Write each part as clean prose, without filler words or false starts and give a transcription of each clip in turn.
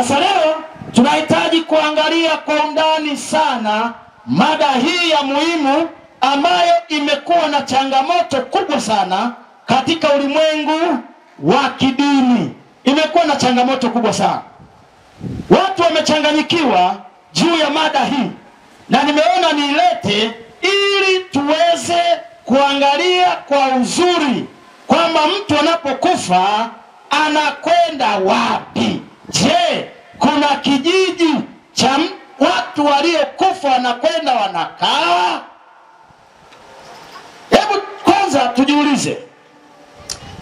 Sasa leo tunahitaji kuangalia kwa undani sana mada hii ya muhimu ambayo imekuwa na changamoto kubwa sana katika ulimwengu wa kidini. Imekuwa na changamoto kubwa sana. Watu wamechanganyikiwa juu ya mada hii, na nimeona niilete ili tuweze kuangalia kwa uzuri kwamba mtu anapokufa anakwenda wapi. Je, kuna kijiji cha watu waliokufa wanakwenda wanakaa? Hebu kwanza tujiulize,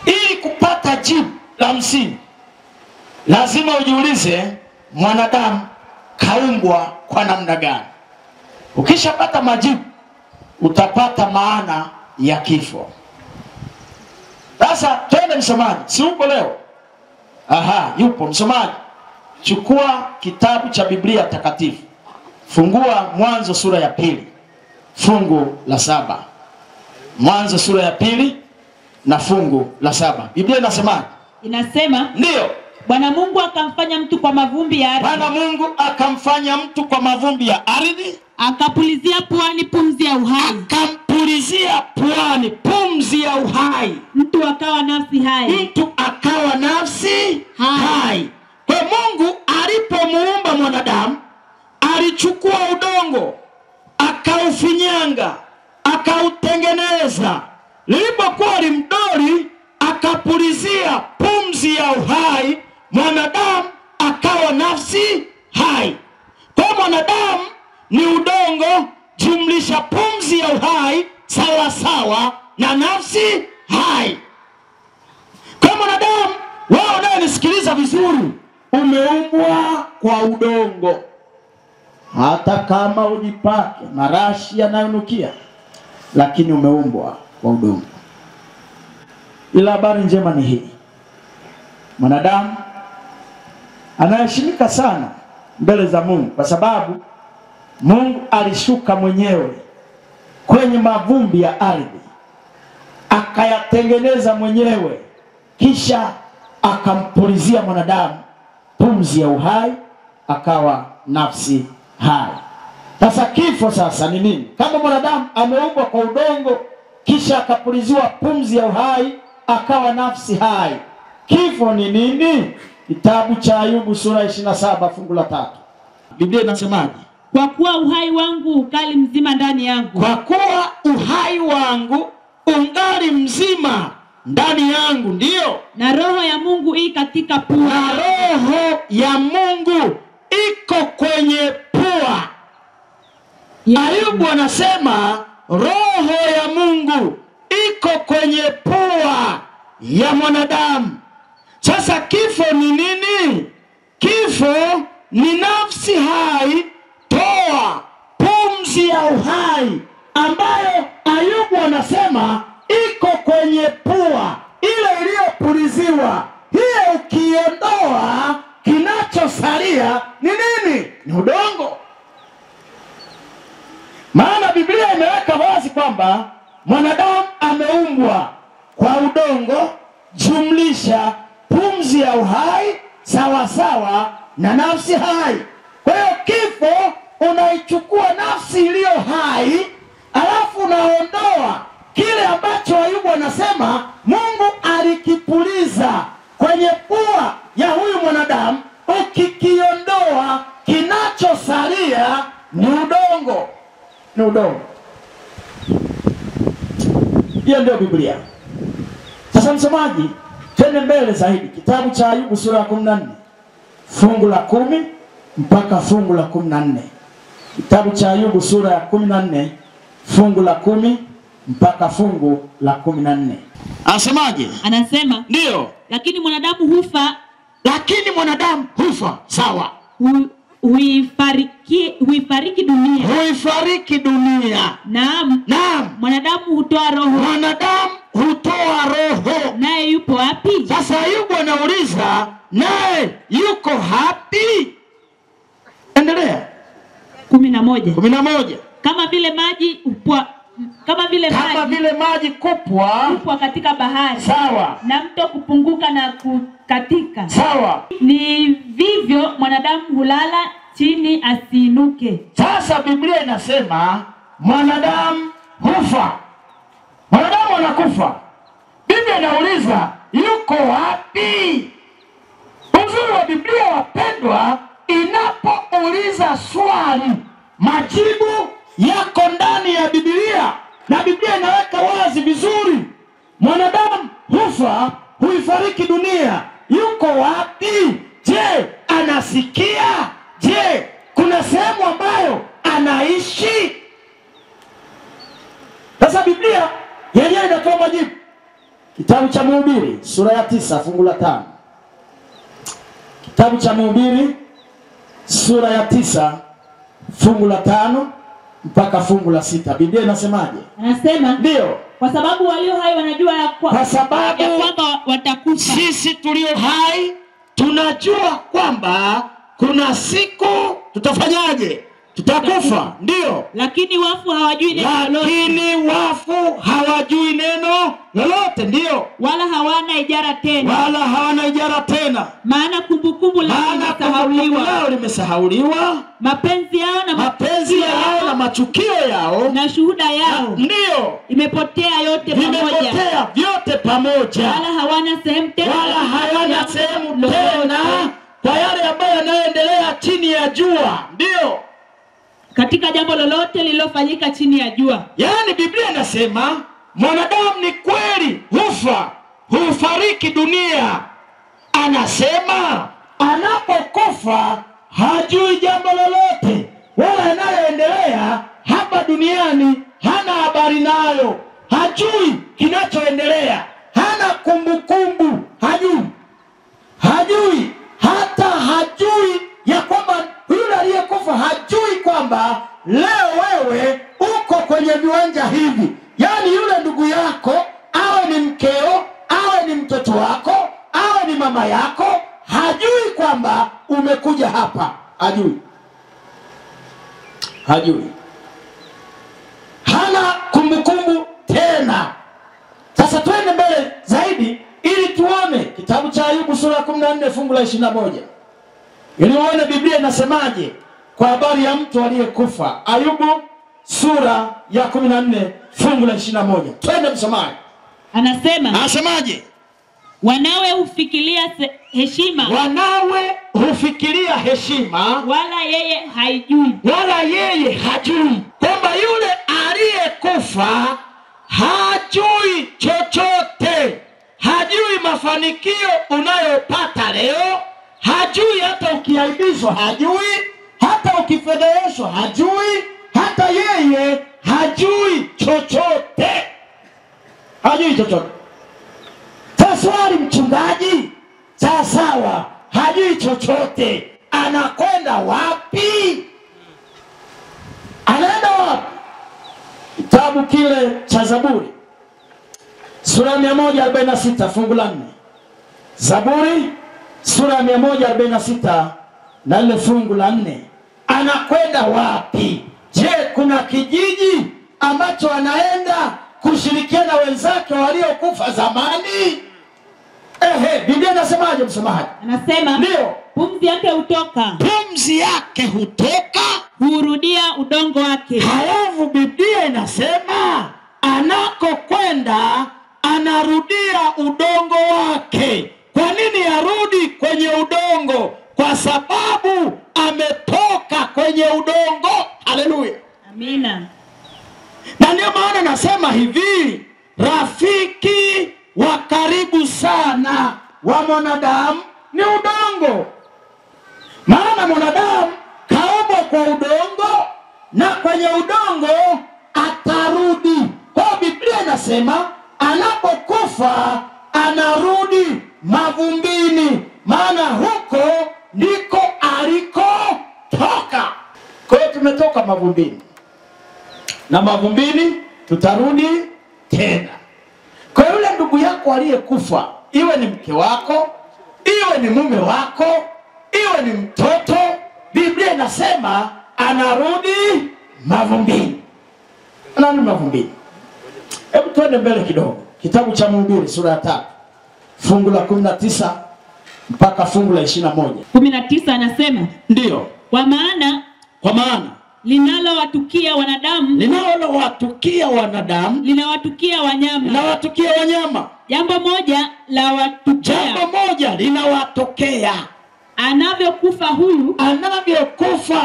ili kupata jibu la msingi lazima ujiulize mwanadamu kaumbwa kwa namna gani. Ukishapata majibu utapata maana ya kifo. Sasa twende msomaji, si upo leo? Aha, yupo msomaji. Chukua kitabu cha Biblia takatifu, fungua Mwanzo sura ya 2 fungu la 7. Mwanzo sura ya 2 na fungu la 7. Biblia inasemaje? Inasema, ndio, Bwana Mungu akamfanya mtu kwa mavumbi ya ardhi. Bwana Mungu akamfanya mtu kwa mavumbi ya ardhi, akapulizia puani pumzi ya uhai. Akampulizia puani pumzi ya uhai. Mtu akawa nafsi hai. Mtu akawa nafsi hai. Kwa Mungu alipomuumba mwanadamu, alichukua udongo, akaufinyanga, akautengeneza. Lilipokuwa limdori, akapulizia pumzi ya uhai, mwanadamu akawa nafsi hai. Kwa mwanadamu ni udongo jumlisha pumzi ya uhai sawa sawa na nafsi hai. Kwa mwanadamu, wewe unayenisikiliza vizuri, umeumbwa kwa udongo. Hata kama ujipake marashi yanayonukia, lakini umeumbwa kwa udongo. Ila habari njema ni hii: mwanadamu anaheshimika sana mbele za Mungu, kwa sababu Mungu alishuka mwenyewe kwenye mavumbi ya ardhi, akayatengeneza mwenyewe, kisha akampulizia mwanadamu pumzi ya uhai, akawa nafsi hai. Sasa kifo sasa ni nini? Kama mwanadamu ameumbwa kwa udongo, kisha akapuliziwa pumzi ya uhai, akawa nafsi hai, kifo ni nini? Kitabu cha Ayubu sura 27 fungu la 3. Biblia inasemaje? Kwa kuwa uhai wangu ukali mzima ndani yangu. Kwa kuwa uhai wangu ungali mzima ndani yangu, ndio, na roho ya Mungu iko katika pua. Na roho ya Mungu iko kwenye pua. Ayubu anasema roho ya Mungu iko kwenye pua ya mwanadamu. Sasa kifo ni nini? Kifo ni nafsi hai toa pumzi ya uhai ambayo Ayubu anasema iko kwenye pua ile iliyopuliziwa. Hiyo ukiondoa, kinachosalia ni nini? Ni udongo. Maana Biblia imeweka wazi kwamba mwanadamu ameumbwa kwa udongo jumlisha pumzi ya uhai sawa sawa na nafsi hai. Kwa hiyo kifo, unaichukua nafsi iliyo hai, alafu unaondoa kile ambacho Ayubu anasema Mungu alikipuliza kwenye pua ya huyu mwanadamu. Ukikiondoa, kinachosalia ni udongo. Ni udongo. Hiyo ndio Biblia. Sasa msomaji, twende mbele zaidi. Kitabu cha Ayubu sura ya 14 fungu la 10 mpaka fungu la 14. Kitabu cha Ayubu sura ya 14 fungu la 10 mpaka fungu la 14. Anasemaje? Anasema, ndio, lakini mwanadamu hufa. Lakini mwanadamu hufa, sawa. Huifariki dunia. Huifariki dunia. Naam. Naam. Mwanadamu hutoa roho. Mwanadamu hutoa roho. Naye yupo wapi? Sasa Ayubu anauliza, naye yuko wapi? Endelea. 11. Kama kama vile maji kupwa katika bahari, sawa, na mto kupunguka na kukatika, sawa, ni vivyo mwanadamu hulala chini asiinuke. Sasa Biblia inasema mwanadamu hufa. Mwanadamu anakufa. Biblia inauliza yuko wapi? Uzuri wa Biblia wapendwa, inapouliza swali, majibu yako ndani ya Biblia, na Biblia inaweka wazi vizuri. Mwanadamu hufa, huifariki dunia. Yuko wapi? Je, anasikia? Je, kuna sehemu ambayo anaishi? Sasa Biblia yenyewe inatoa majibu. Kitabu cha Mhubiri sura ya 9 fungu la 5. Kitabu cha Mhubiri sura ya 9 fungu la 5 mpaka fungu la 6. Biblia inasemaje? Anasema, ndio, kwa sababu walio hai wanajua kwa sababu ya kwamba watakufa. Sisi tulio hai tunajua kwamba kuna siku tutafanyaje? Tutakufa. Ndio. Lakini wafu hawajui neno lolote. Lakini wafu hawajui neno lolote. Ndio. Wala hawana ijara tena. Maana kumbukumbu lao limesahauliwa. Mapenzi yao na machukio yao na shuhuda yao. Ndio. Imepotea yote pamoja. Vimepotea vyote pamoja. Wala hawana sehemu tena kwa yale ambayo yanayoendelea chini ya jua. Ndio. Katika jambo lolote lililofanyika chini ya jua. Yaani Biblia inasema mwanadamu ni kweli hufa, hufariki dunia. Anasema anapokufa hajui jambo lolote, wala yanayoendelea hapa duniani hana habari nayo. Hajui kinachoendelea, hana kumbukumbu, hajui hajui ya kwamba yule aliyekufa, hajui kwamba leo wewe uko kwenye viwanja hivi. Yaani yule ndugu yako, awe ni mkeo, awe ni mtoto wako, awe ni mama yako, hajui kwamba umekuja hapa. Hajui. Hana kumbukumbu tena. Sasa twende mbele zaidi ili tuone kitabu cha Ayubu sura ya 14 fungu la 21. Ili uone Biblia inasemaje kwa habari ya mtu aliyekufa. Ayubu sura ya 14 fungu la 21. Twende msomaji. Anasemaje? Wanawe hufikiria heshima. Wala yeye hajui. Kwamba yule aliyekufa hajui chochote. Hajui mafanikio unayopata leo. Hajui hata ukiaibishwa, hajui hata ukifedheheshwa, hajui hata yeye hajui chochote. Swali mchungaji, sawa, hajui chochote. Anakwenda wapi? Kitabu kile cha Zaburi sura ya 146 fungu la 4. Zaburi sura ya 146 na ile fungu la 4. Anakwenda wapi? Je, kuna kijiji ambacho anaenda kushirikiana wenzake waliokufa zamani? Biblia inasemaje msomaji? Anasema, ndio, pumzi yake hutoka, hurudia udongo wake. Halafu Biblia inasema anakokwenda anarudia udongo wake. Kwa nini arudi kwenye udongo? Kwa sababu ametoka kwenye udongo. Haleluya. Amina. Na ndio maana nasema hivi, rafiki wa karibu sana wa mwanadamu ni udongo. Maana mwanadamu kaumbwa kwa udongo, na kwenye udongo atarudi. Kwa Biblia inasema anapokufa anarudi mavumbini, maana huko ndiko alikotoka. Kwa hiyo tumetoka mavumbini, na mavumbini tutarudi tena. Kwa yule ndugu yako aliyekufa, iwe ni mke wako, iwe ni mume wako, iwe ni mtoto, Biblia inasema anarudi mavumbini. Twende mbele kidogo. Kitabu cha Mhubiri sura ya 3. Fungu la 19 mpaka fungu la 21. 19 anasema, Ndiyo. Kwa maana linalowatukia wanadamu linawatukia wanyama. Jambo moja linawatokea. Anavyokufa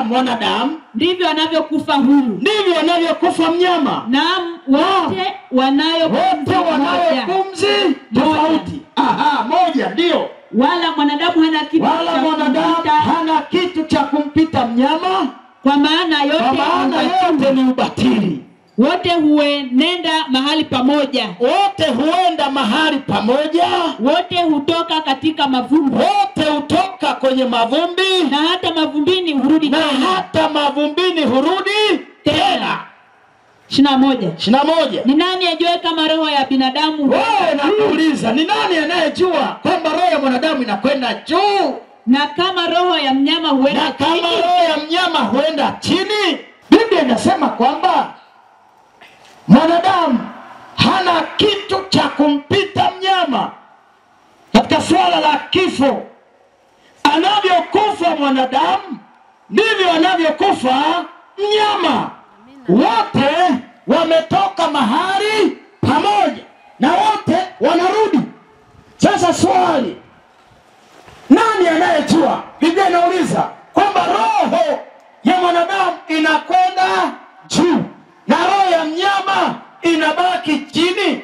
mwanadamu, ndivyo anavyokufa huyu. ndivyo anavyokufa mnyama. Naam, wote wanayo pumzi tofauti. Moja ndio. Wala mwanadamu hana kitu cha kumpita mnyama, kwa maana yote ni ubatili. Wote huenda mahali pamoja. Wote hutoka katika mavumbi. Wote hutoka kwenye mavumbi, na hata mavumbini hurudi tena. 21. Ni nani ajue kama roho ya binadamu? Wewe nakuuliza, ni nani anayejua kwamba roho ya mwanadamu inakwenda juu? Na kama roho ya mnyama huenda chini? Biblia inasema kwamba mwanadamu hana kitu cha kumpita mnyama katika swala la kifo. Anavyokufa mwanadamu ndivyo anavyokufa mnyama. Wote wametoka mahali pamoja na wote wanarudi. Sasa swali, nani anayejua? Biblia inauliza kwamba roho ya mwanadamu inakwenda juu na roho ya mnyama inabaki chini.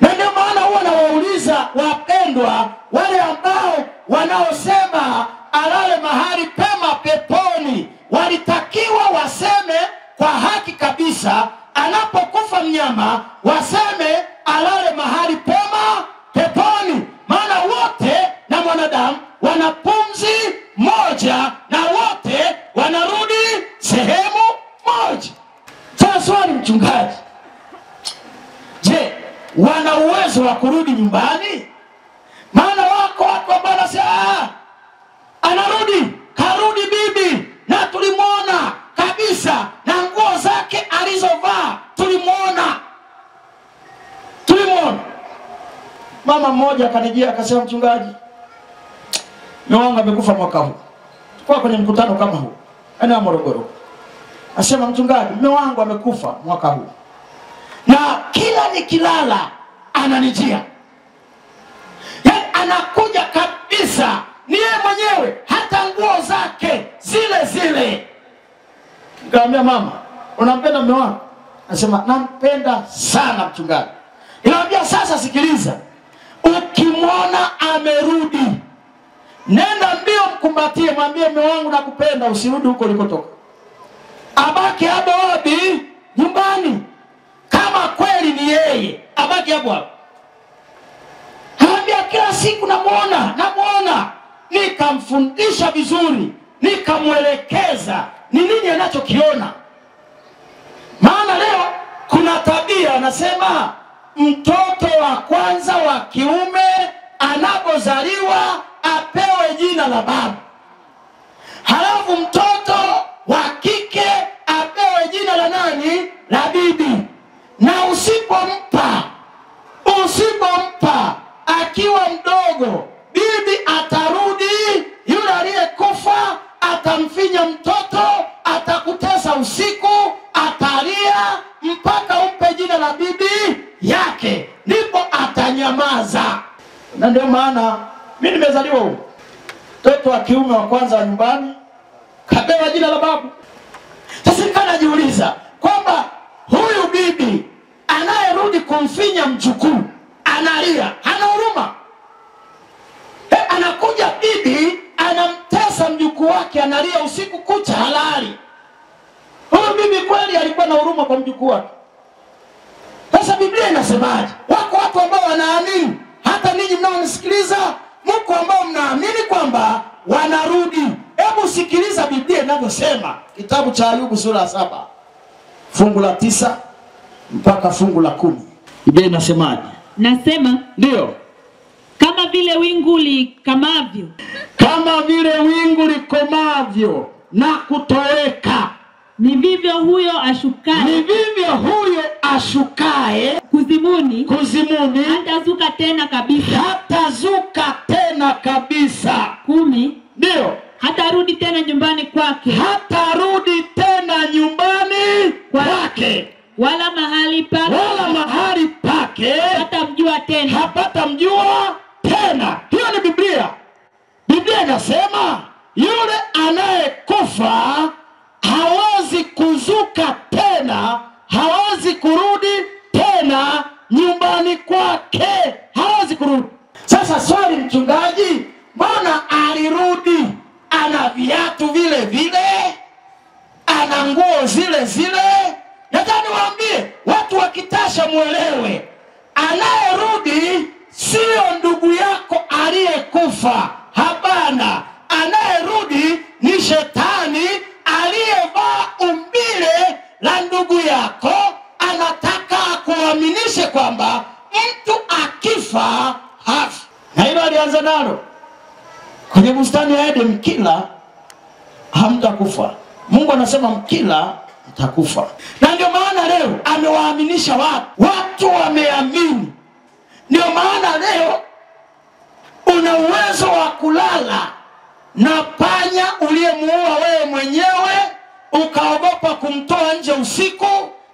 Na ndio maana huwa nawauliza wapendwa, wale ambao wanaosema alale mahali pema peponi, walitakiwa waseme kwa haki kabisa, anapokufa mnyama waseme alale mahali pema peponi. Maana wote na mwanadamu wana pumzi moja na wote wanarudi sehemu moja. Sasa swali, mchungaji, je, wana uwezo wa kurudi nyumbani? Maana wako watu ambao wanasema karudi bibi, na tulimwona kabisa na nguo zake alizovaa tulimwona. Mama mmoja akanijia akasema, mchungaji, mume wangu amekufa mwaka huu. Tulikuwa kwenye mkutano kama huu ana Morogoro. Asema, mchungaji, mume wangu amekufa mwaka huu, na kila nikilala ananijia. Yaani anakuja kabisa, ni yeye mwenyewe, hata nguo zake zile. Nikamwambia, mama, unampenda mume wako? Anasema, nampenda sana mchungaji. Nikamwambia, sasa sikiliza, ukimwona amerudi, nenda mbio mkumbatie, mwambie, mume wangu nakupenda, usirudi huko ulikotoka. Abaki hapo wapi? Nyumbani. Kama kweli ni yeye, abaki hapo. Anambia, kila siku namuona. Nikamfundisha vizuri, nikamwelekeza ni nini anachokiona. Maana leo kuna tabia anasema mtoto wa kwanza wa kiume anapozaliwa apewe jina la baba, halafu mtoto wa kike apewe jina la nani? La bibi. Na usipompa akiwa mdogo, bibi atarudi, yule aliyekufa atamfinya mtoto, atakutesa usiku, atalia mpaka umpe jina la bibi yake, ndipo atanyamaza. Na ndio maana mimi nimezaliwa huko, mtoto wa kiume wa kwanza wa nyumbani kapewa jina la babu. Sasa nikanajiuliza kwamba huyu bibi anayerudi kumfinya mjukuu analia, hana huruma. Anakuja bibi anamtesa mjukuu wake, analia usiku kucha halali. Huyu bibi kweli alikuwa na huruma kwa mjukuu wake? Sasa Biblia inasemaje? Wako watu ambao wanaamini, hata ninyi mnaonisikiliza mko ambao mnaamini kwamba wanarudi. Hebu sikiliza Biblia inavyosema. Kitabu cha Ayubu sura ya 7 fungu la 9 mpaka fungu la 10. Biblia inasemaje? Nasema, ndio, kama vile wingu likomavyo na kutoweka, Ni vivyo huyo ashukaye. Ni vivyo huyo ashukaye Kuzimuni. Hatazuka tena kabisa. 10. Ndio. Hatarudi tena nyumbani kwake. Wala mahali pake. Hapatamjua tena. Hiyo ni Biblia. Biblia inasema yule anayekufa hawezi kuzuka tena, hawezi kurudi tena nyumbani kwake, hawezi kurudi. Sasa swali, mchungaji, mbona alirudi? Ana viatu vile vile, ana nguo zile zile. Nataka niwaambie watu wa Kitasha muelewe, anayerudi sio ndugu yako aliyekufa. Hapana, anayerudi ni shetani aliyevaa umbile la ndugu yako. Anataka kuaminishe kwamba mtu akifa hafi. Na hilo alianza nalo kwenye bustani ya Eden, mkila hamtakufa. Mungu anasema mkila mtakufa. Na ndio maana leo amewaaminisha watu wameamini. Ndio maana leo una uwezo wa kulala na panya uliyemuua wewe mwenyewe, ukaogopa kumtoa nje usiku,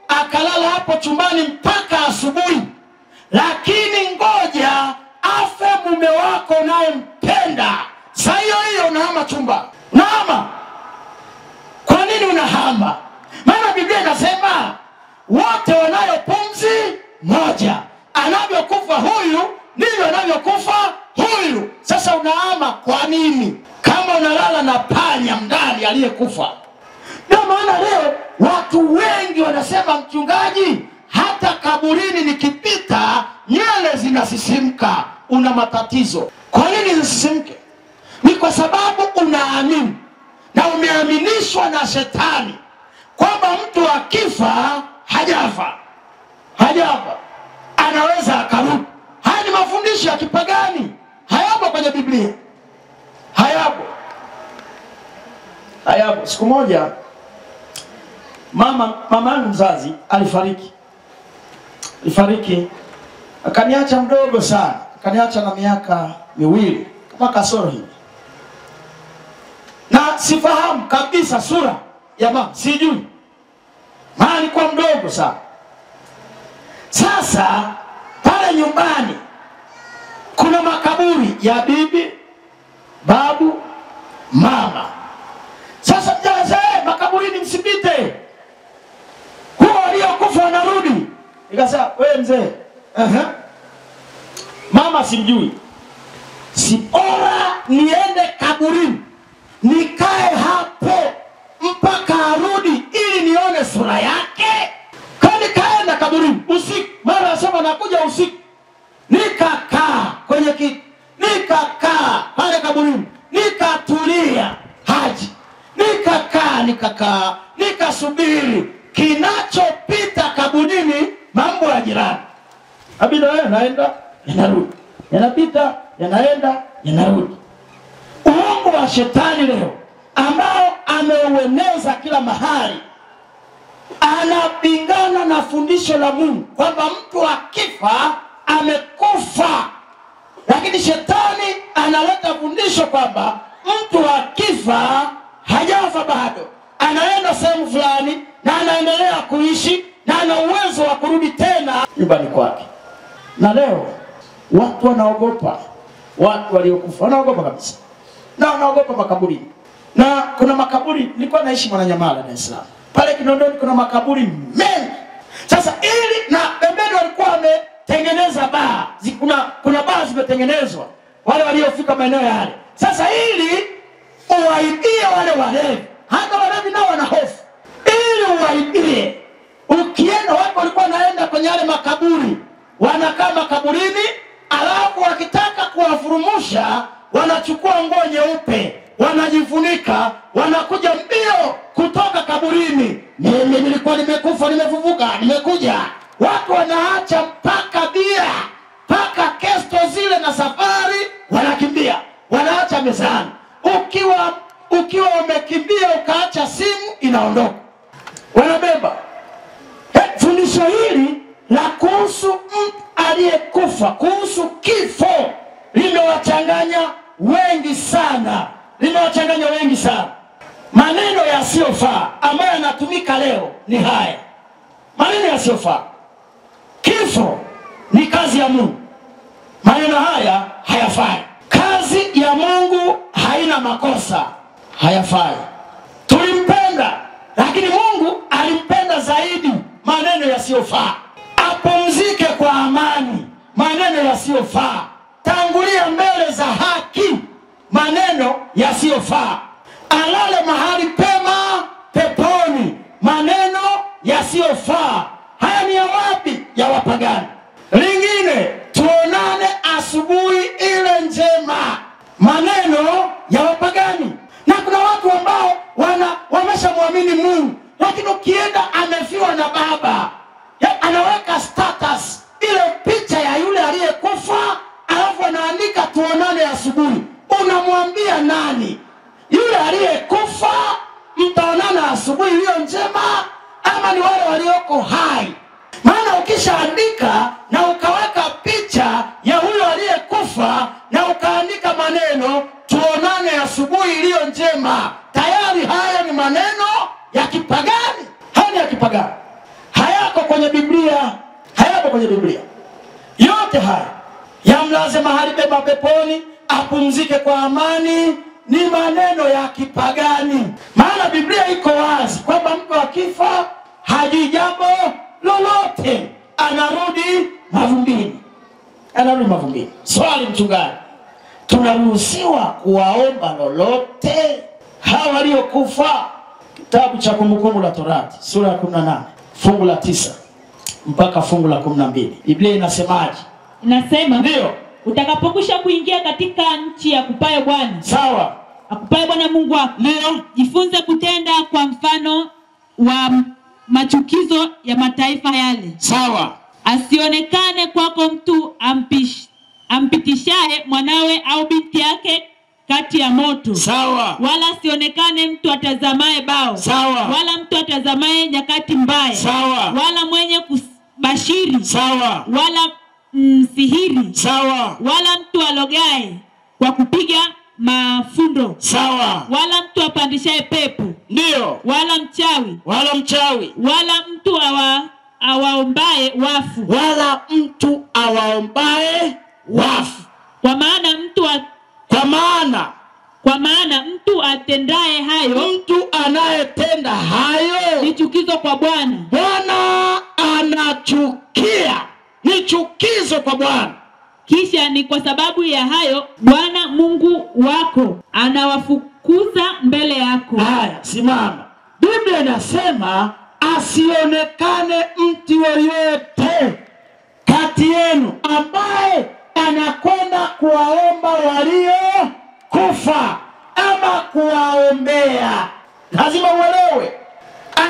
akalala hapo chumbani mpaka asubuhi. Lakini ngoja afe mume wako unayempenda, saa hiyo unahama chumba. Unahama. Kwa nini unahama? Maana Biblia inasema wote wanayo pumzi moja, anavyokufa huyu ndivyo anavyokufa huyu. Sasa unahama kwa nini kama unalala na panya ndani aliyekufa? Ndio maana leo watu wengi wanasema, mchungaji, hata kaburini nikipita nywele zinasisimka. Una matatizo. Kwa nini zisisimke? Ni kwa sababu unaamini na umeaminishwa na shetani kwamba mtu akifa hajafa, anaweza akarudi. Haya ni mafundisho ya kipagani, hayapo kwenye Biblia, hayapo. Siku moja mama yangu mzazi alifariki, akaniacha mdogo sana, akaniacha na miaka 2 kama kasoro hivi, na sifahamu kabisa sura ya mama, sijui, maana alikuwa mdogo sana. Sasa pale nyumbani kuna makaburi ya bibi, babu, mama. Sasa mjaza, makaburini msipite, huo waliokufa wanarudi. Nikasema, wewe mzee, mama simjui, si bora niende kaburini nikae hapo mpaka arudi ili nione sura yake? Kwa nikaenda kaburini usiku, mara nasema nakuja usiku, nikakaa kwenye kiti, nikakaa pale kaburini, nikatulia haji, nikakaa nikasubiri kinachopita kaburini, mambo ya jirani. Abida yanaenda yanarudi, yanapita yanaenda yanarudi. Uongo wa shetani leo ambao ameueneza kila mahali, anapingana na fundisho la Mungu kwamba mtu akifa amekufa. Lakini shetani analeta fundisho kwamba mtu akifa hajafa bado, anaenda sehemu fulani na anaendelea kuishi na ana uwezo wa kurudi tena nyumbani kwake. Na leo watu wanaogopa, watu waliokufa wanaogopa kabisa, na wanaogopa makaburi. Na kuna makaburi, nilikuwa naishi Mwananyamala, Dar es Salaam. Pale Kinondoni kuna makaburi mengi. Sasa ili na pembeni walikuwa wametengeneza baa, kuna baa zimetengenezwa wale waliofika maeneo yale. Sasa ili uwaibie wale walevi, hata walevi nao wana hofu, ili uwaibie, ukienda, watu walikuwa naenda kwenye yale makaburi, wanakaa makaburini, alafu wakitaka kuwafurumusha wanachukua nguo nyeupe, wanajifunika, wanakuja mbio kutoka kaburini, mimi nilikuwa nimekufa, nimefufuka, nimekuja. Watu wanaacha mpaka bia, mpaka kesto zile na safari, wanakimbia, wanaacha mezani. Ukiwa umekimbia ukaacha simu, inaondoka. aliyekufa, kuhusu kifo, limewachanganya wengi sana, limewachanganya wengi sana. Maneno yasiyofaa ambayo yanatumika leo ni haya maneno yasiyofaa. Kifo ni kazi ya Mungu, maneno haya hayafai. Kazi ya Mungu haina makosa, hayafai. Tulimpenda, lakini Mungu alimpenda zaidi. Maneno yasiyofaa. Apumzike kwa amani, maneno yasiyofaa. Tangulia mbele za haki, maneno yasiyofaa. Alale mahali pema peponi, maneno yasiyofaa. Haya ni ya wapi? Ya wapagani. Lingine, tuonane asubuhi ile njema, maneno ya wapagani. Na kuna watu ambao wameshamwamini Mungu, lakini ukienda amefiwa na baba, anaweka status ile picha ya yule aliyekufa, alafu anaandika tuonane asubuhi. Unamwambia nani? Yule aliyekufa mtaonana asubuhi iliyo njema, ama ni wale walioko hai? Maana ukishaandika na ukaweka picha ya huyo aliyekufa na ukaandika maneno tuonane asubuhi iliyo njema, tayari haya ni maneno ya kipagani. Haya ni ya kipagani, hayako kwenye Biblia, hayako kwenye Biblia. Yote haya yamlaze mahali pema peponi, apumzike kwa amani, ni maneno ya kipagani. Maana Biblia iko wazi kwamba mtu akifa hajui jambo lolote, anarudi mavumbini, anarudi mavumbini. Swali mchungaji, tunaruhusiwa kuwaomba lolote hawa waliokufa? Kitabu cha Kumbukumbu la Torati sura ya 18 fungu la 9 mpaka fungu la 12. Biblia inasemaje? Inasema, ndio, utakapokwisha kuingia katika nchi ya kupaye Bwana. Sawa. Akupaye Bwana Mungu wako. Ndio. Jifunze kutenda kwa mfano wa machukizo ya mataifa yale. Sawa. Asionekane kwako mtu ampitishaye mwanawe au binti yake kati ya moto. Sawa. Wala asionekane mtu atazamaye bao. Sawa. Wala mtu atazamaye nyakati mbaya. Sawa. Wala mwenye kubashiri. Sawa. Wala sihiri. Sawa. Wala mtu alogaye kwa kupiga mafundo. Sawa. Wala mtu apandishaye pepo. Ndio. Wala mchawi. Wala mchawi. Wala mtu awaombaye wafu. Wala mtu awaombaye wafu. Kwa maana mtu atendaye hayo, mtu anayetenda hayo ni chukizo kwa Bwana. Bwana anachukia, ni chukizo kwa Bwana. Kisha ni kwa sababu ya hayo Bwana Mungu wako anawafukuza mbele yako. Haya, simama. Biblia inasema asionekane mtu yoyote kati yenu ambaye anakwenda kuwaomba walio kufa ama kuwaombea. Lazima uelewe,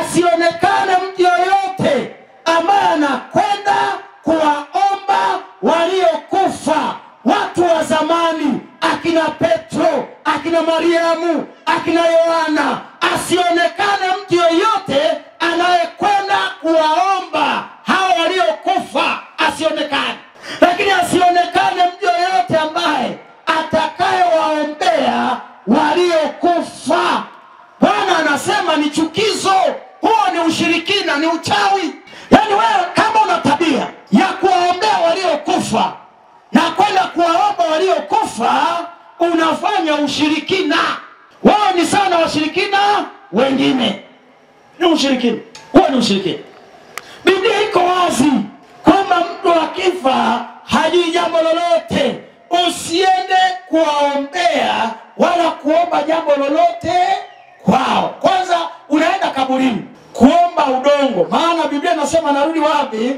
asionekane mtu yoyote ambaye anakwenda kuwaomba waliokufa. Watu wa zamani, akina Petro, akina Mariamu, akina Yohana. Asionekane mtu yoyote anayekwenda kuwaomba hao waliokufa, asionekane. Lakini asionekane mtu yoyote ambaye atakayewaombea waliokufa. Bwana anasema ni chukizo. Huo ni ushirikina, ni uchawi. Yaani wewe kama una tabia ya kuwaombea waliokufa na kwenda kuwaomba waliokufa, unafanya ushirikina. Wao ni sana washirikina wengine. Ni ushirikina. Huo ni ushirikina. Biblia iko wazi kwamba mtu akifa hajui jambo lolote. Usiende kuwaombea wala kuomba jambo lolote kwao. Kwanza unaenda kaburini kuomba udongo, maana Biblia inasema narudi wapi?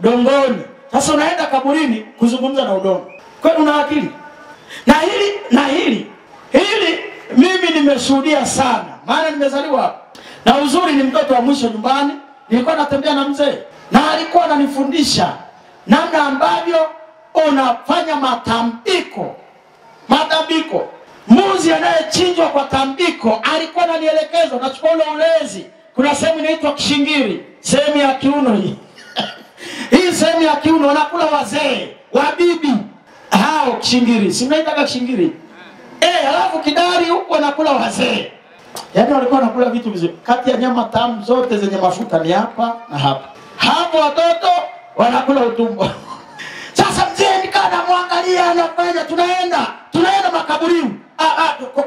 Dongoni. Sasa unaenda kaburini kuzungumza na udongo. Kwani una akili? Na hili mimi nimeshuhudia sana, maana nimezaliwa hapa. Na uzuri ni mtoto wa mwisho nyumbani. Nilikuwa natembea na mzee na alikuwa ananifundisha namna ambavyo unafanya matambiko. Mbuzi anayechinjwa kwa tambiko, alikuwa ananielekeza unachukua ule ulezi. Kuna sehemu inaitwa kishingiri, sehemu ya kiuno hii. Hii hii sehemu ya kiuno wanakula wazee, wabibi. Hao kishingiri, si mnaitaka kishingiri? Alafu kidari huko wanakula wazee. Yaani walikuwa wanakula vitu vizuri. Kati ya nyama tamu zote zenye mafuta ni hapa na hapa. Hapo watoto wanakula utumbo. Sasa mzee nikaa namwangalia anafanya, tunaenda makaburini.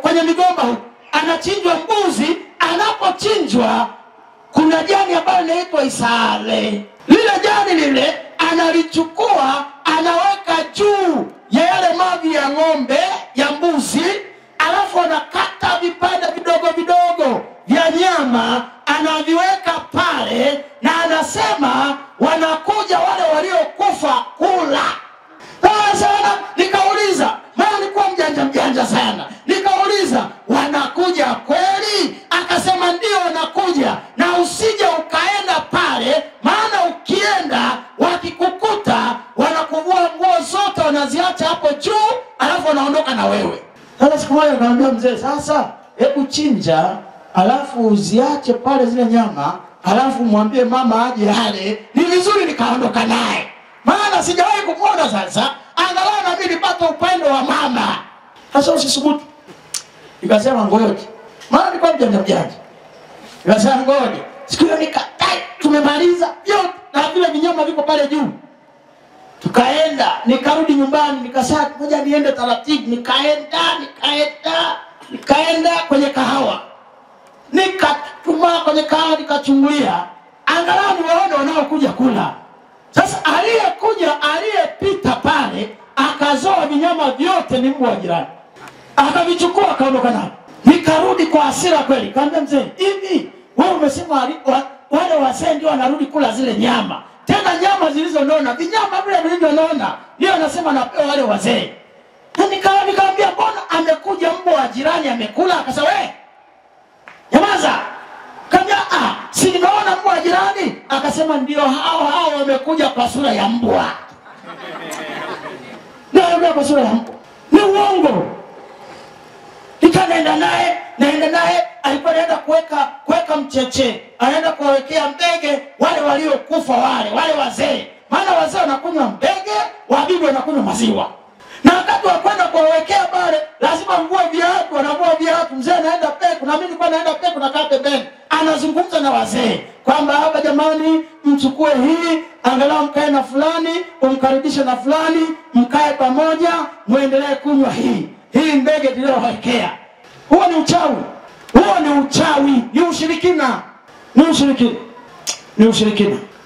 Kwenye migomba huko. Anachinjwa mbuzi, anapochinjwa kuna jani ambalo linaitwa isale. Lile jani lile analichukua, anaweka juu ya yale mavi ya ng'ombe, ya mbuzi, alafu anakata vipande vidogo vidogo vya nyama, anaviweka pale na anasema wanakuja wale waliokufa kula. Sana nikauliza, maana nilikuwa mjanja sana. Nikauliza, wanakuja kweli? Akasema ndio wanakuja, na usije ukaenda pale, maana ukienda wakikukuta wanakuvua nguo zote, wanaziacha hapo juu, alafu wanaondoka na wewe. Sasa siku moja nikamwambia mzee, sasa hebu chinja, alafu uziache pale zile nyama, alafu mwambie mama aje ale. Ni vizuri nikaondoka naye. Maana sijawahi kumwona sasa, angalau na mimi nipate upendo wa mama. Sasa usisubutu. Nikasema ngoje. Maana nilikuwa mjanja. Nikasema ngoje. Siku hiyo nikatai, tumemaliza yote na vile vinyama viko pale juu. Tukaenda, nikarudi nyumbani, nikasema ngoja niende taratibu. Nikaenda kwenye kahawa. Nikatuma kwenye kahawa, nikachungulia. Angalau niwaone wanaokuja kula. Sasa aliyepita pale akazoa vinyama vyote ni mbwa jirani. Akavichukua akaondoka nao. Nikarudi kwa hasira kweli. Kaambia mzee, hivi wewe umesema wale wazee ndio wanarudi kula zile nyama. Tena nyama zilizonona, vinyama vile vilivyonona ndio anasema napewa wale wazee. Na nikaambia mbona amekuja mbwa wa jirani amekula? Akasema wewe nyamaza. Kaambia si nimeona mbwa jirani? Akasema ndio hao wamekuja kwa sura ya mbwa. Ndio kwa sura ya mbwa. Ni uongo. Nikaenda naye, alikuwa anaenda kuweka mcheche. Anaenda kuwekea mbege wale waliokufa wale wazee. Maana wazee wanakunywa mbege, wabibi wanakunywa maziwa. Na wakati wa kwenda kuwekea pale, lazima mvue viatu, wanavua viatu. Mzee anaenda peku, na mimi nilikuwa naenda peku na kaa pembeni. Anazungumza na wazee kwamba hapa jamani, mchukue hii, angalau mkae na fulani, umkaribishe na fulani, mkae pamoja, muendelee kunywa hii mbege tuliyowekea. Huo ni uchawi, ni ushirikina.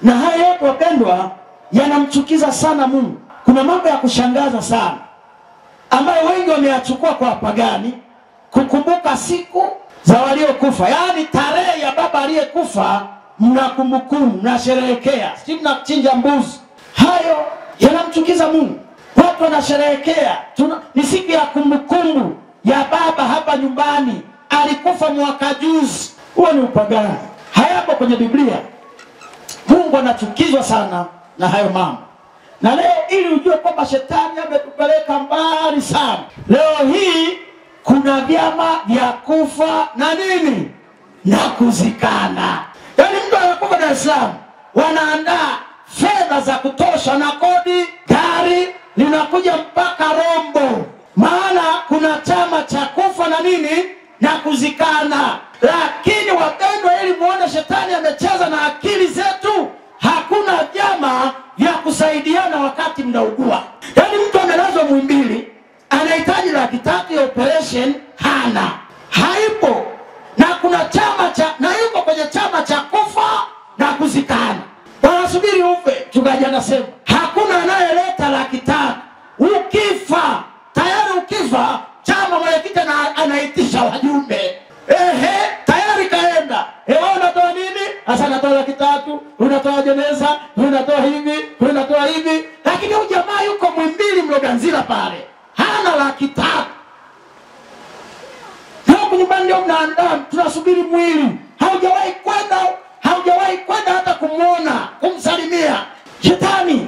Na haya yote wapendwa, yanamchukiza sana Mungu. Kuna mambo ya kushangaza sana ambayo wengi wameyachukua kwa wapagani, kukumbuka siku za waliokufa. Yaani tarehe ya baba aliyekufa mnakumbukumbu, mnasherehekea, si mnachinja mbuzi. Hayo yanamchukiza Mungu. Watu wanasherehekea, ni siku ya kumbukumbu ya baba hapa nyumbani, alikufa mwaka juzi. Huo ni upagani. Hayapo kwenye Biblia. Mungu anachukizwa sana na hayo mambo. Na leo ili ujue kwamba shetani ametupeleka mbali sana, leo hii kuna vyama vya kufa na nini na kuzikana. Yaani mtu anakufa Dar es Salaam, wanaandaa fedha za kutosha na kodi, gari linakuja mpaka Rombo, maana kuna chama cha kufa na nini na kuzikana. Lakini wapendwa, ili muone shetani amecheza na akili zetu, hakuna vyama vya kusaidiana wakati mnaugua. Yaani mtu amelazwa Muhimbili, anahitaji 300,000 ya operation, haipo. Na kuna na yuko kwenye chama cha kufa na kuzikana. Wanasubiri ufe. Mchungaji anasema hakuna anayeleta 300,000. Ukifa chama mwenyekiti anaitisha wajumbe. Tayari kaenda. Unatoa nini? Asa natoa 300,000, unatoa jeneza, unatoa hivi. Lakini huyu jamaa yuko Muhimbili Mloganzila pale, hana 300,000. Leo nyumbani ndio mnaandaa, tunasubiri mwili. Haujawahi kwenda hata kumuona, kumsalimia. Shetani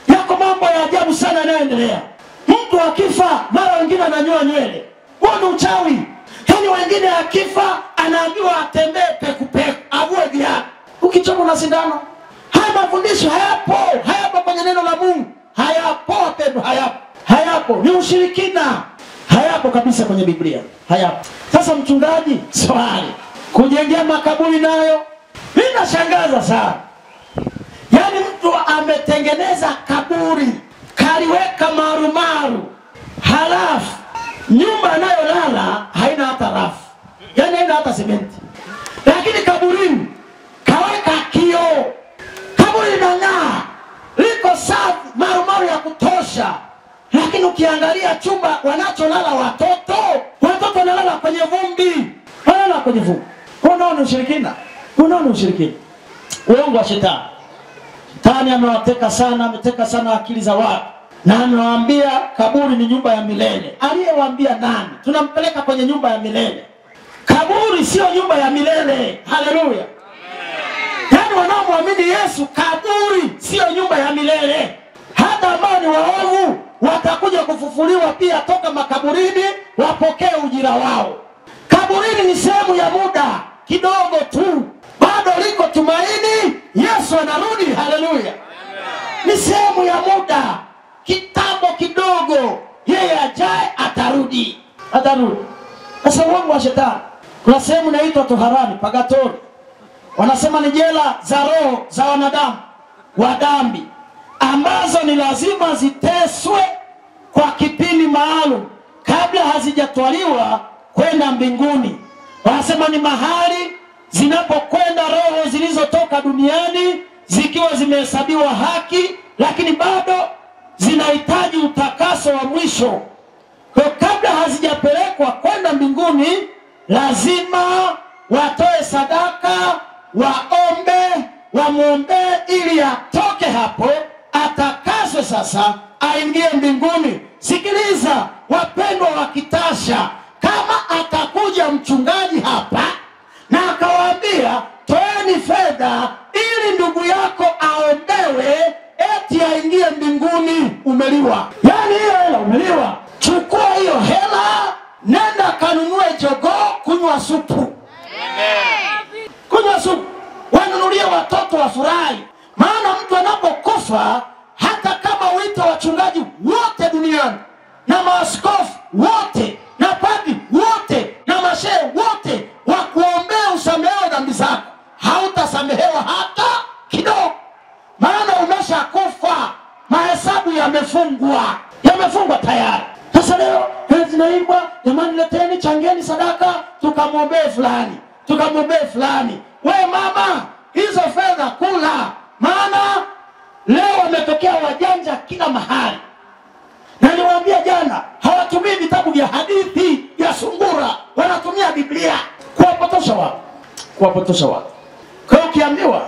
yako mambo ya ajabu sana yanayoendelea. Mtu akifa mara wengine ananyoa nywele. Huo ni uchawi. Yaani wengine akifa anaambiwa atembee peku, avue viatu. Ukichomwa na sindano Haya mafundisho hayapo kwenye neno la Mungu. Hayapo wapendwa, hayapo. Ni ushirikina. Hayapo kabisa kwenye Biblia. Hayapo. Sasa mchungaji, swali, kujengea makaburi nayo inashangaza sana. Yaani mtu ametengeneza kaburi, kaliweka marumaru, halafu nyumba anayolala haina hata rafu, yaani haina hata simenti, lakini kaburini kaweka kioo. Kaburi linang'aa, liko safi, marumaru ya kutosha, lakini ukiangalia chumba wanacholala watoto wanalala kwenye vumbi, wanalala kwenye vumbi. Unaona ushirikina? Uongo wa shetani. Shetani ameteka sana akili za watu, na anawaambia kaburi ni nyumba ya milele. Aliyewaambia nani? Tunampeleka kwenye nyumba ya milele. Kaburi sio nyumba ya milele. Haleluya. Yaani wanaomwamini Yesu, kaburi sio nyumba ya milele. Hata ambao ni waovu watakuja kufufuliwa pia toka makaburini, wapokee ujira wao. Kaburini ni sehemu ya muda kidogo tu, bado liko tumaini. Yesu anarudi. Haleluya. Ni sehemu ya muda kitambo kidogo, yeye ajaye atarudi. Sasa uongo wa shetani. Kuna sehemu inaitwa toharani, pagatori. Wanasema ni jela za roho za wanadamu wa dhambi, ambazo ni lazima ziteswe kwa kipindi maalum kabla hazijatwaliwa kwenda mbinguni. Wanasema ni mahali zinapokwenda roho zilizotoka duniani zikiwa zimehesabiwa haki, lakini bado zinahitaji utakaso wa mwisho. Kwa kabla hazijapelekwa kwenda mbinguni, lazima watoe sadaka, waombe, wamwombee ili atoke hapo, atakaswe sasa, aingie mbinguni. Sikiliza wapendwa wa Kitasha, kama atakuja mchungaji hapa na akawaambia toeni fedha ili ndugu yako aombewe eti aingie mbinguni, umeliwa. Yaani hiyo hela umeliwa. Chukua hiyo hela, nenda kanunue jogoo, kunywa supu. Kunywa supu, wanunulie watoto wafurahi. Maana mtu anapokufa, hata kama uite wachungaji wote duniani na maaskofu wote na padri wote na mashehe wote wakuombea usamehewe dhambi zako, hautasamehewa hata kidogo. Maana umeshakufa, mahesabu yamefungwa tayari. Sasa leo zinaibwa, jamani leteni, changeni sadaka, tukamwombee fulani. We mama, hizo fedha kula. Maana leo wametokea wajanja kila mahali. Na niwaambia jana, hawatumii vitabu vya hadithi ya sungura, wanatumia Biblia kuwapotosha watu. Kwa hiyo ukiambiwa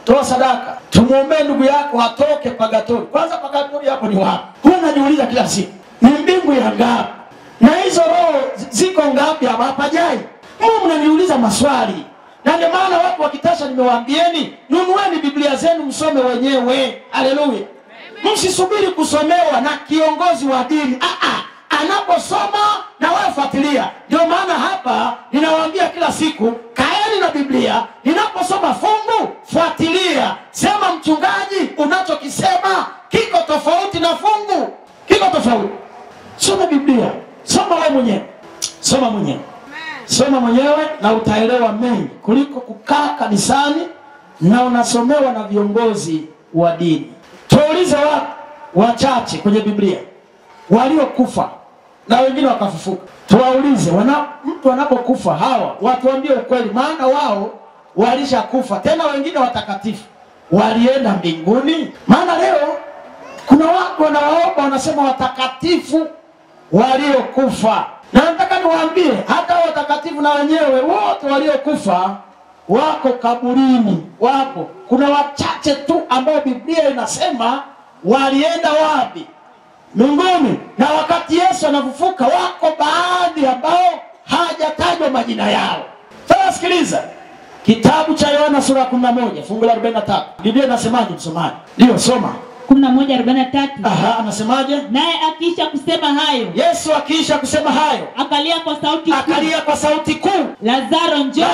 toa sadaka, tumuombee ndugu yako atoke pagatori. Kwanza pagatori hapo ni wapi? Huwa najiuliza kila siku, ni mbingu ya ngapi? Na hizo roho ziko ngapi hapa jai? Mungu mnaniuliza maswali. Na ndio maana watu wa Kitasha nimewaambieni, nunueni Biblia zenu msome wenyewe. Haleluya. Msisubiri kusomewa na kiongozi wa dini. Anaposoma na wewe fuatilia. Ndio maana hapa ninawaambia kila siku, kaeni na Biblia. Ninaposoma fungu, fuatilia. Sema mchungaji, unachokisema kiko tofauti na fungu. Kiko tofauti. Soma Biblia. Soma wewe mwenyewe. Soma mwenyewe na utaelewa mengi kuliko kukaa kanisani na unasomewa na viongozi wa dini. Tuulize watu wachache kwenye Biblia waliokufa na wengine wakafufuka. Tuwaulize, mtu anapokufa hawa watuambie ukweli, maana wao walishakufa. Tena wengine watakatifu walienda mbinguni. Maana leo kuna watu wanawaomba, wanasema watakatifu waliokufa. Na nataka niwaambie, hata watakatifu na wenyewe wote waliokufa wako kaburini, wapo. Kuna wachache tu ambao Biblia inasema walienda wapi? Mbinguni. Na wakati Yesu anafufuka, wako baadhi ambao hajatajwa majina yao. Sasa sikiliza. Kitabu cha Yohana sura 11 fungu la 43. Biblia inasemaje msomaji? Ndio soma. 11:43. Anasemaje? Naye akiisha kusema hayo, Yesu akiisha kusema hayo, akalia kwa sauti kuu, Lazaro, njoo.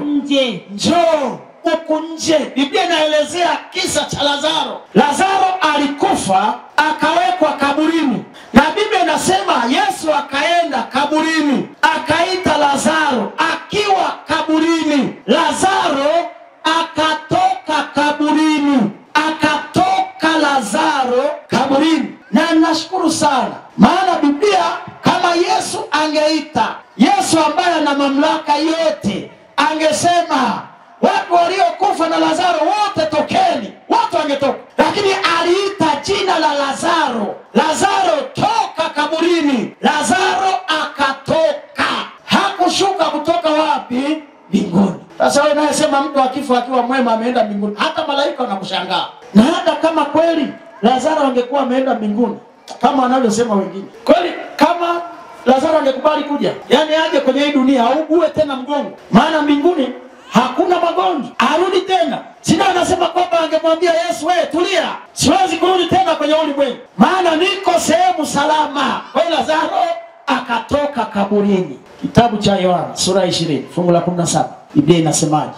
nje. Njoo. huku nje. Biblia inaelezea kisa cha Lazaro. Lazaro alikufa akawekwa kaburini, na Biblia inasema Yesu akaenda kaburini akaita Lazaro. Akiwa kaburini, Lazaro akatoka kaburini, akatoka Lazaro kaburini. Na nashukuru sana, maana Biblia kama Yesu angeita, Yesu ambaye ana mamlaka yote, angesema watu waliokufa na Lazaro wote tokeni, watu wangetoka. Lakini aliita jina la Lazaro, Lazaro toka kaburini. Lazaro akatoka. Hakushuka kutoka wapi? Mbinguni. Sasa wewe unayesema mtu akifa akiwa mwema ameenda mbinguni, hata malaika wanakushangaa. Na hata kama kweli Lazaro angekuwa ameenda mbinguni kama wanavyosema wengine, kweli kama Lazaro angekubali kuja, yani aje kwenye hii dunia augue tena mgongo, maana mbinguni hakuna magonjwa, arudi tena. Sina anasema kwamba angemwambia Yesu, wewe tulia, siwezi kurudi tena kwenye ulimwengu, maana niko sehemu salama. Kwa hiyo Lazaro akatoka kaburini. Kitabu cha Yohana sura 20 fungu la 17. Biblia inasemaje?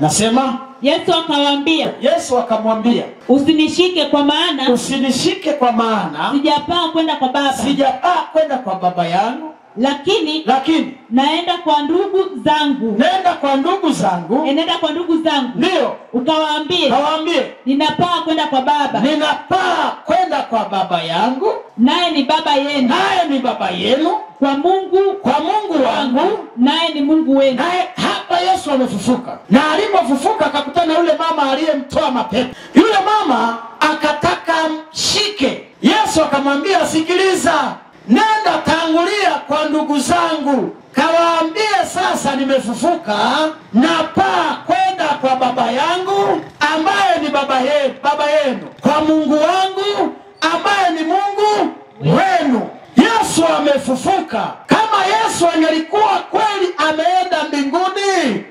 Nasema Yesu akamwambia, usinishike kwa maana sijapaa kwenda kwa Baba yangu, lakini naenda kwa ndugu zangu. Ndio ukawaambie ninapaa kwenda kwa Baba yangu, naye ni baba yenu, kwa Mungu wangu, naye ni Mungu wenu. Naye hapa Yesu amefufuka, na alipofufuka akakutana yule mama aliyemtoa mapepo. Yule mama akataka mshike Yesu, akamwambia, sikiliza, nenda tangulia kwa ndugu zangu, kawaambie sasa nimefufuka, napaa kwenda kwa Baba yangu ambaye ni baba yenu, kwa Mungu wangu ambaye ni Mungu wenu. Yesu amefufuka. Kama Yesu angelikuwa kweli ameenda mbinguni,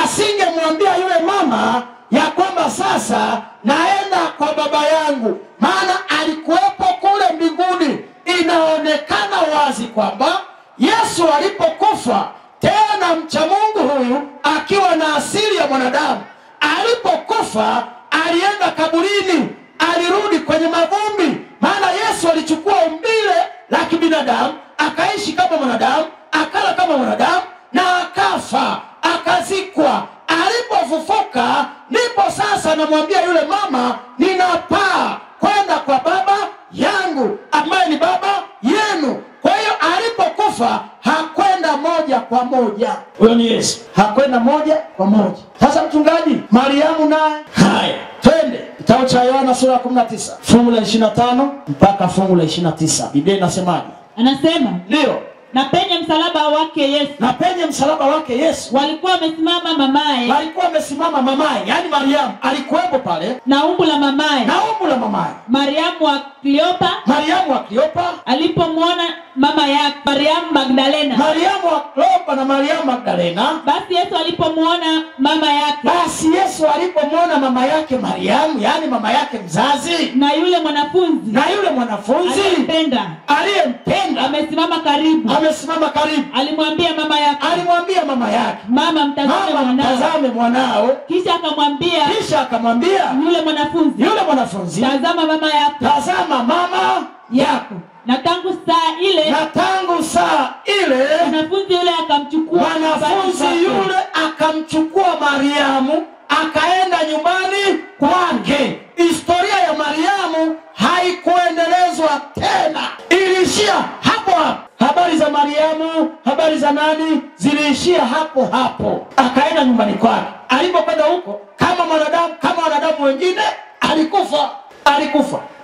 asingemwambia yule mama ya kwamba sasa naenda kwa Baba yangu, maana alikuwepo kule mbinguni. Inaonekana wazi kwamba Yesu alipokufa, tena mcha Mungu huyu akiwa na asili ya mwanadamu, alipokufa alienda kaburini, alirudi kwenye mavumbi. Maana Yesu alichukua umbile la kibinadamu, akaishi kama mwanadamu, akala kama mwanadamu, na akafa, akazikwa. Alipofufuka ndipo sasa anamwambia yule mama, ninapaa kwenda kwa Baba yangu ambaye ni Baba yenu. Kwa hiyo alipokufa hakwenda moja kwa moja. Huyo ni Yesu, hakwenda moja kwa moja. Sasa mchungaji, Mariamu naye, haya twende kitabu cha Yohana sura 19 fungu la 25 mpaka fungu la 29. Biblia inasemaje? Anasema, ndio, na penye msalaba wake Yesu walikuwa wamesimama mamaye, yani Mariamu alikuwepo pale, na umbu la mamaye Mariamu wa Kleopa alipomwona mama yake Mariamu wa Kleopa na Mariamu Magdalena. Basi Yesu alipomwona mama yake Mariamu, yani mama yake mzazi, na yule mwanafunzi aliyempenda amesimama karibu, alimwambia mama yake, mama, mtazame mwanao. Kisha akamwambia yule mwanafunzi, tazama mama yako. Na tangu saa ile mwanafunzi yule akamchukua Mariamu akaenda nyumbani kwake. Historia ya Mariamu haikuendelezwa tena, ilishia hapo hapo. Habari za Mariamu, habari za nani, ziliishia hapo hapo. Akaenda nyumbani kwake. Alipokwenda huko kama wanadamu wengine, alikufa.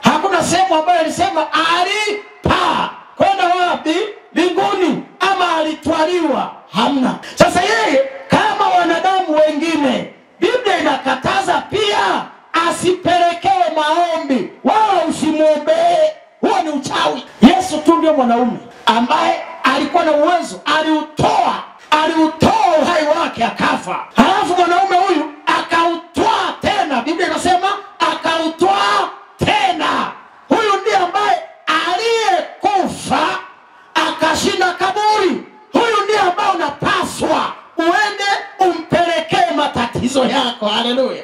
Hakuna sehemu ambayo alisema alipaa kwenda wapi, mbinguni, ama alitwaliwa. Hamna. Sasa yeye kama wanadamu wengine, Biblia inakataza pia asipelekewe maombi, wala usimwombee. Huo ni uchawi. Yesu tu ndio mwanaume ambaye alikuwa na uwezo, aliutoa uhai wake akafa. Halafu mwanaume huyu akautwaa tena. Biblia inasema akautwaa tena. Huyu ndiye ambaye aliyekufa akashinda kaburi. Huyu ndiye ambaye unapaswa uende umpelekee matatizo yako. yako. Haleluya.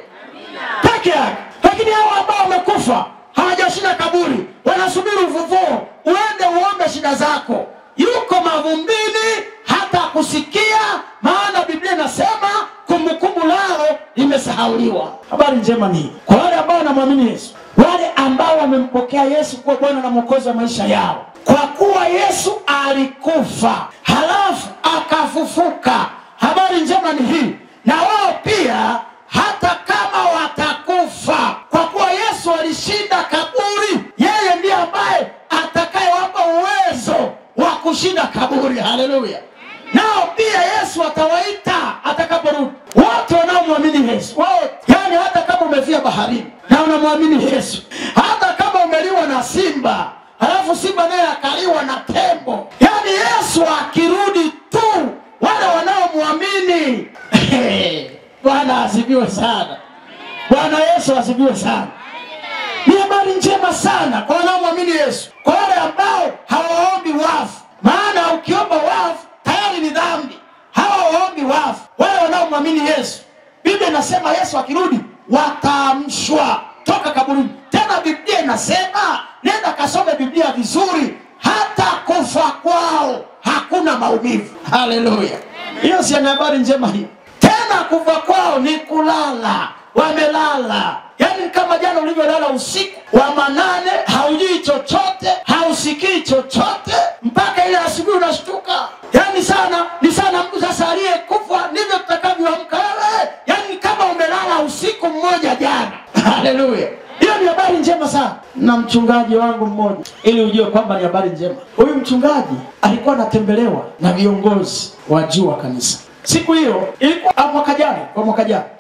Peke yake. Lakini hao ambao wamekufa hawajashinda kaburi, wanasubiri ufufuo, uende uombe shida zako, yuko mavumbini hata kusikia, maana Biblia inasema kumbukumbu lao limesahauliwa. Habari njema ni kwa wale ambao wanamwamini Yesu, wale ambao wamempokea Yesu kuwa Bwana na Mwokozi wa maisha yao. Kwa kuwa Yesu alikufa halafu akafufuka, habari njema ni hii, na wao pia hata kama watakufa, kwa kuwa Yesu alishinda kaburi, yeye ndiye ambaye atakayewapa uwezo wa kushinda kaburi. Haleluya. Nao pia Yesu atawaita atakaporudi. Wote wanaomwamini Yesu, wote, yani hata kama umefia baharini na unamwamini Yesu, hata kama umeliwa na simba halafu simba naye akaliwa na tembo, yani Yesu akirudi tu, wale wanaomwamini Bwana asifiwe sana. Bwana Yesu asifiwe sana. Ni habari njema sana kwa wanaomwamini Yesu, kwa wale ambao hawaombi wafu, maana ukiomba wafu tayari ni dhambi. Hawaombi wafu, wale wanaomwamini Yesu. Biblia inasema Yesu akirudi wataamshwa toka kaburini. Tena Biblia inasema, nenda kasome Biblia vizuri, hata kufa kwao hakuna maumivu. Haleluya. Hiyo si habari njema hiyo? Tena kufa kwao ni kulala, wamelala. Yani kama jana ulivyolala usiku wa manane, haujui chochote, hausikii chochote, mpaka ile asubuhi unashtuka. Yani ni sana mtu sasa aliyekufa ndivyo tutakavyoamka wewe. Yani kama umelala usiku mmoja jana. Haleluya. Hiyo ni habari njema sana. Na mchungaji wangu mmoja, ili ujue kwamba ni habari njema, huyu mchungaji alikuwa anatembelewa na viongozi wa juu wa kanisa. Siku hiyo ilikuwa mwaka jana.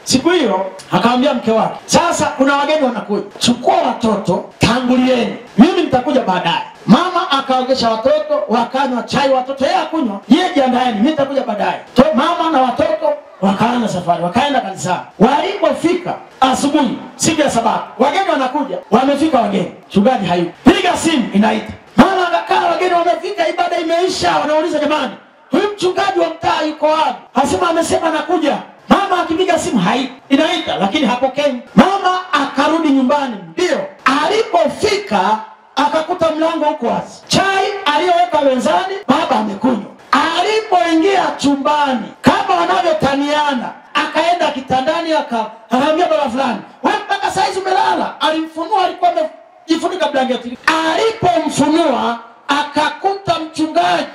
Siku hiyo akamwambia mke wake, sasa kuna wageni wanakuja, chukua watoto, tangulieni, mimi nitakuja baadaye. Mama akaogesha watoto, wakanywa chai, watoto yeye akunywa, yeye jiandaeni, mimi nitakuja baadaye. Mama na watoto wakaanza safari, wakaenda kanisani. Walipofika asubuhi siku ya Sabato, wageni wanakuja, wamefika wageni, mchungaji hayupo. Piga simu inaita. Mama akakaa, wageni wamefika, ibada imeisha, wanauliza jamani, huyu mchungaji wa mtaa yuko wapi? Asema amesema anakuja. Mama akipiga simu haipo, inaita lakini hapokei. Mama akarudi nyumbani mbio. Alipofika akakuta mlango uko wazi. Chai aliyoweka wenzani baba amekunywa. Alipoingia chumbani kama wanavyotaniana, akaenda kitandani akamwambia baba fulani, wewe mpaka saizi umelala? Alimfunua, alikuwa amejifunika blanketi. Alipomfunua akakuta mchungaji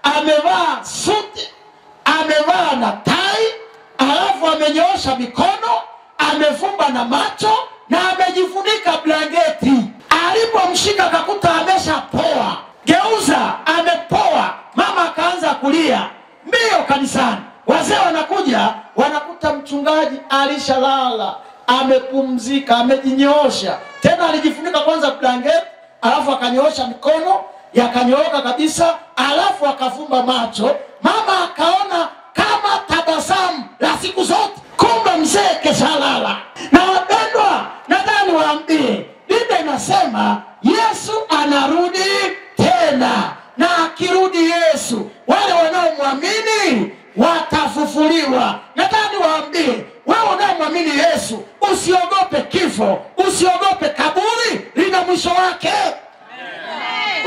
amevaa suti, amevaa na tai, alafu amenyoosha mikono, amefumba na macho na amejifunika blanketi. Alipomshika akakuta ameshapoa, geuza, amepoa. Mama akaanza kulia mbio kanisani. Wazee wanakuja, wanakuta mchungaji alishalala, amepumzika, amejinyoosha. Tena alijifunika kwanza blanketi, alafu akanyoosha mikono, yakanyooka kabisa, alafu akafumba macho. Mama akaona kama tabasamu la siku zote, kumbe mzee keshalala. Na wapendwa, nadhani waambie, Biblia inasema Yesu anarudi tena, na akirudi Yesu, wale wanaomwamini watafufuliwa. Nadhani waambie, wewe unaomwamini Yesu, usiogope kifo, usiogope kaburi, lina mwisho wake.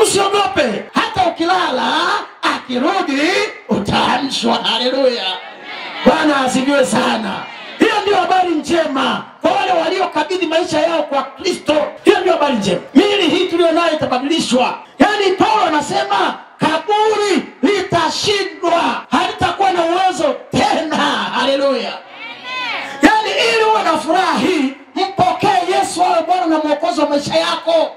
Usiogope, hata ukilala, akirudi utaamshwa. Haleluya. Bwana asifiwe sana. Hiyo ndio habari njema kwa wale waliokabidhi maisha yao kwa Kristo. Hiyo ndio habari njema. Miili hii tulionayo itabadilishwa. Yani Paulo anasema kaburi litashindwa, halitakuwa na uwezo tena. Haleluya. Yani ili uwe na furaha hii, mpokee Yesu awe Bwana na Mwokozi wa maisha yako.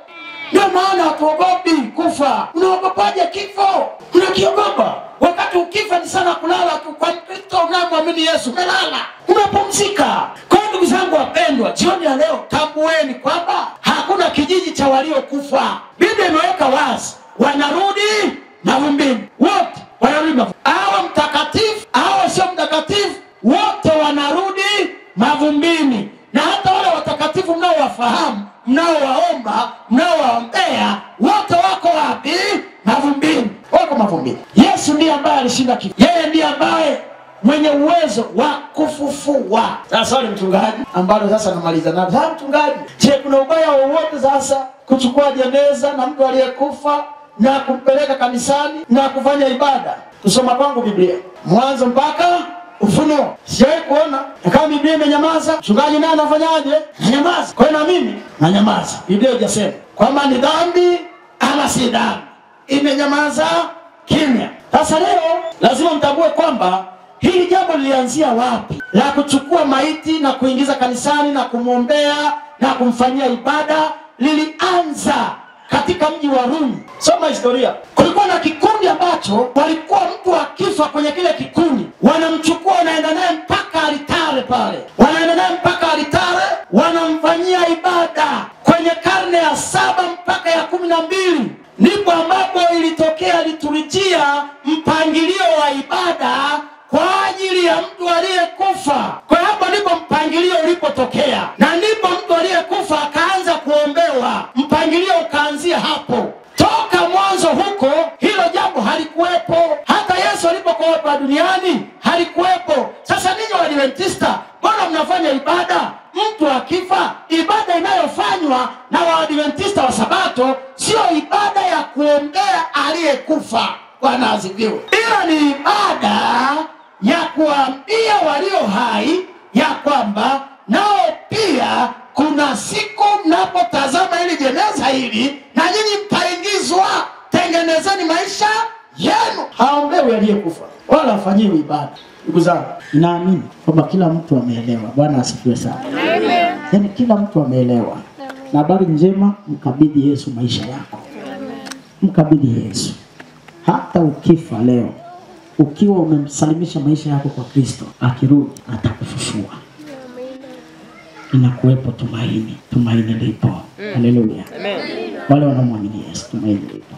Ndio maana hatuogopi kufa. Unaogopaje kifo? Unakiogopa? Wakati ukifa ni sana kulala tu. Kwa Kristo unamwamini Yesu, umelala, umepumzika. Kwa ndugu zangu wapendwa, jioni ya leo tambueni kwamba hakuna kijiji cha waliokufa. Biblia imeweka wazi, wanarudi mavumbini. Wote wanarudi mavumbini. Awe mtakatifu, awe sio mtakatifu, wote wanarudi mavumbini. Na hata wale watakatifu mnaowafahamu, mnaowaomba, mnaowaombea, wote wako wapi? Mavumbini. Wako mavumbini. Yesu ndiye ambaye alishinda kifo. Yeye ndiye ambaye mwenye uwezo wa kufufua. Sasa wale mchungaji ambalo sasa namaliza nao. Sasa mchungaji, je, kuna ubaya wowote sasa kuchukua jeneza na mtu aliyekufa na kumpeleka kanisani na kufanya ibada? Kusoma kwangu Biblia Mwanzo mpaka Ufunuo sijawahi kuona kama Biblia imenyamaza. Mchungaji naye anafanyaje? Nyamaza. Kwa na mimi na nyamaza. Biblia hujasema kwamba ni dhambi ama si dhambi, imenyamaza kimya. Sasa leo lazima mtambue kwamba hili jambo lilianzia wapi, la kuchukua maiti na kuingiza kanisani na kumwombea na kumfanyia ibada. Lilianza katika mji wa Rumi. Soma historia. Kulikuwa na kikundi ambacho walikuwa mtu akifa kwenye kile kikundi wanamchukua, wanaenda naye mpaka altare pale, wanaenda naye mpaka altare, wanamfanyia ibada. Kwenye karne ya 7 mpaka ya 12 ndipo ambapo ilitokea liturujia, mpangilio wa ibada kwa ajili ya mtu aliyekufa. Kwa hapo ndipo mpangilio ulipotokea, na ndipo mtu aliyekufa akaanza kuombewa. Mpangilio ukaanzia hapo. Toka mwanzo huko hilo jambo halikuwepo. Hata Yesu alipokuwa hapa duniani halikuwepo. Sasa ninyi Waadventista, mbona mnafanya ibada? Mtu akifa, ibada inayofanywa na Waadventista wa Sabato sio ibada ya kuombea aliyekufa, Bwana asifiwe, ila ni ibada ya kuambia walio hai ya kwamba nao pia kuna siku mnapotazama hili jeneza hili na nyinyi mtaingizwa. Tengenezeni maisha yenu. Haombewi aliyekufa wala afanyiwe ibada. Ndugu zangu, naamini kwamba kila mtu ameelewa. Bwana asifiwe sana. Amen. Yaani kila mtu ameelewa. Na habari njema, mkabidhi Yesu maisha yako. Mkabidhi Yesu. Hata ukifa leo, ukiwa umemsalimisha maisha yako kwa Kristo, akirudi atakufufua. Inakuwepo tumaini. Tumaini lipo. Haleluya. Amen. Wale wanaomwamini Yesu, tumaini lipo.